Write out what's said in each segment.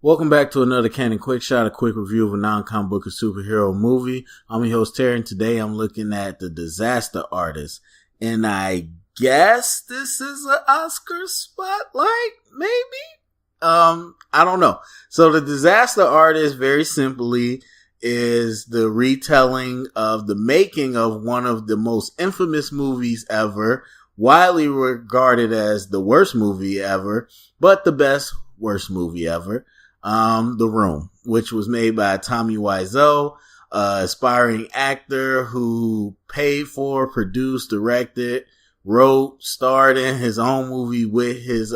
Welcome back to another Canon Quick Shot, a quick review of a non-comic book or superhero movie. I'm your host, Terry, and today I'm looking at The Disaster Artist. And I guess this is an Oscar spotlight, maybe? I don't know. So The Disaster Artist, very simply, is the retelling of the making of one of the most infamous movies ever, widely regarded as the worst movie ever, but the best worst movie ever. The Room, which was made by Tommy Wiseau, aspiring actor who paid for, produced, directed, wrote, starred in his own movie with his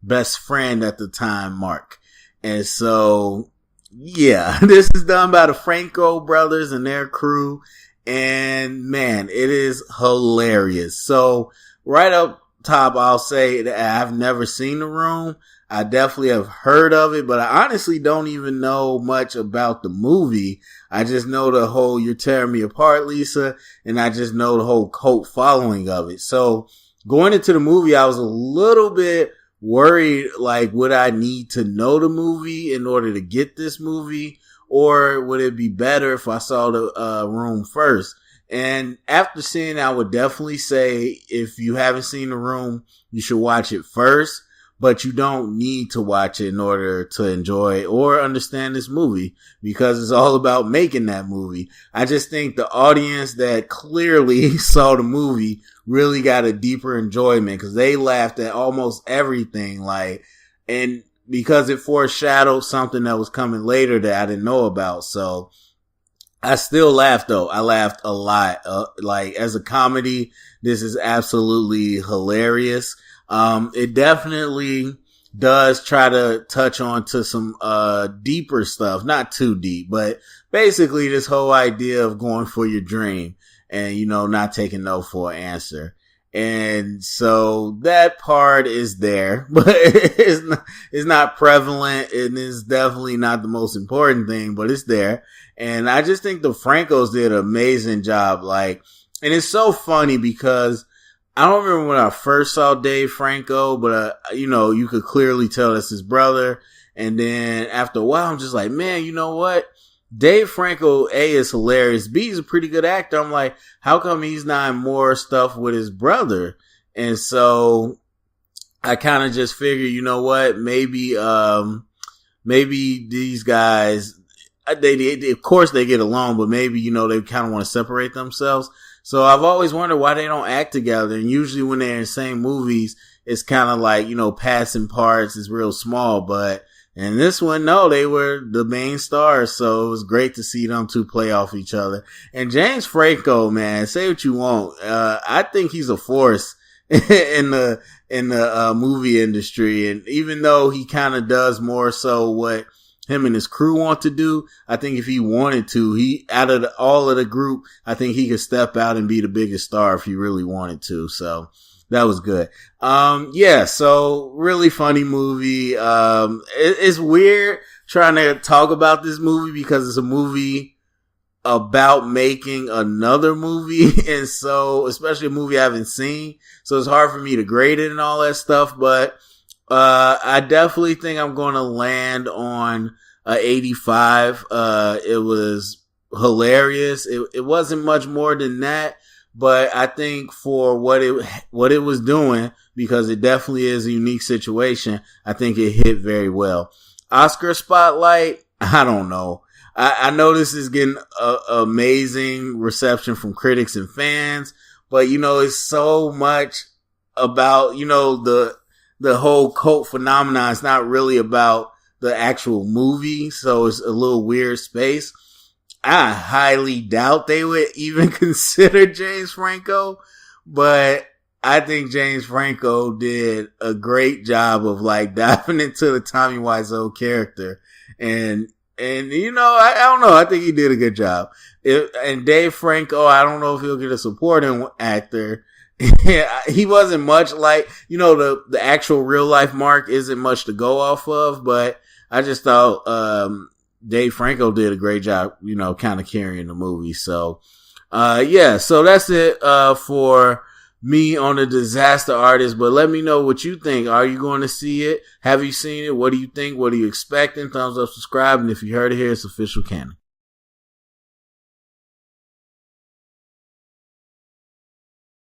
best friend at the time, Mark. And so, yeah, this is done by the Franco brothers and their crew. And man, it is hilarious. So right up top, I'll say that I've never seen The Room. I definitely have heard of it, but I honestly don't even know much about the movie. I just know the whole "You're Tearing Me Apart, Lisa," and I just know the whole cult following of it. So going into the movie, I was a little bit worried, like, would I need to know the movie in order to get this movie? Or would it be better if I saw the Room first? And after seeing it, I would definitely say if you haven't seen The Room, you should watch it first. But you don't need to watch it in order to enjoy or understand this movie, because it's all about making that movie. I just think the audience that clearly saw the movie really got a deeper enjoyment, because they laughed at almost everything, and because it foreshadowed something that was coming later that I didn't know about. So I still laughed though. I laughed a lot. As a comedy, this is absolutely hilarious. It definitely does try to touch on to some, deeper stuff, not too deep, but basically this whole idea of going for your dream and, not taking no for an answer. And so that part is there, but it's not prevalent, and it's definitely not the most important thing, but it's there. And I just think the Francos did an amazing job. And it's so funny because I don't remember when I first saw Dave Franco, but, you could clearly tell that's his brother. And then after a while, I'm just like, man, you know what? Dave Franco, A, is hilarious. B, he's a pretty good actor. I'm like, how come he's not in more stuff with his brother? And so I kind of just figured, you know what? Maybe these guys, they of course they get along, but maybe, they kind of want to separate themselves. So I've always wondered why they don't act together. And usually when they're in the same movies, it's kind of like, passing parts is real small. But in this one, no, they were the main stars. So it was great to see them two play off each other. And James Franco, man, say what you want. I think he's a force in the movie industry. And even though he kind of does more so what him and his crew want to do, I think if he wanted to, out of all of the group, I think he could step out and be the biggest star if he really wanted to. So that was good. So really funny movie. It's weird trying to talk about this movie because it's a movie about making another movie. And so, especially a movie I haven't seen. So it's hard for me to grade it and all that stuff, but I definitely think I'm going to land on 85. It was hilarious. It wasn't much more than that, but I think for what it was doing, because it definitely is a unique situation, I think it hit very well. Oscar spotlight, I don't know. I know this is getting amazing reception from critics and fans, but it's so much about, the whole cult phenomenon. Is not really about the actual movie, so it's a little weird space. I highly doubt they would even consider James Franco, but I think James Franco did a great job of diving into the Tommy Wiseau character. And I don't know. I think he did a good job. And Dave Franco, I don't know if he'll get a supporting actor. He wasn't much the actual real life Mark isn't much to go off of, but I just thought, Dave Franco did a great job, kind of carrying the movie. So, so that's it, for me on The Disaster Artist. But let me know what you think. Are you going to see it? Have you seen it? What do you think? What are you expecting? Thumbs up, subscribe, and if you heard it here, it's official canon.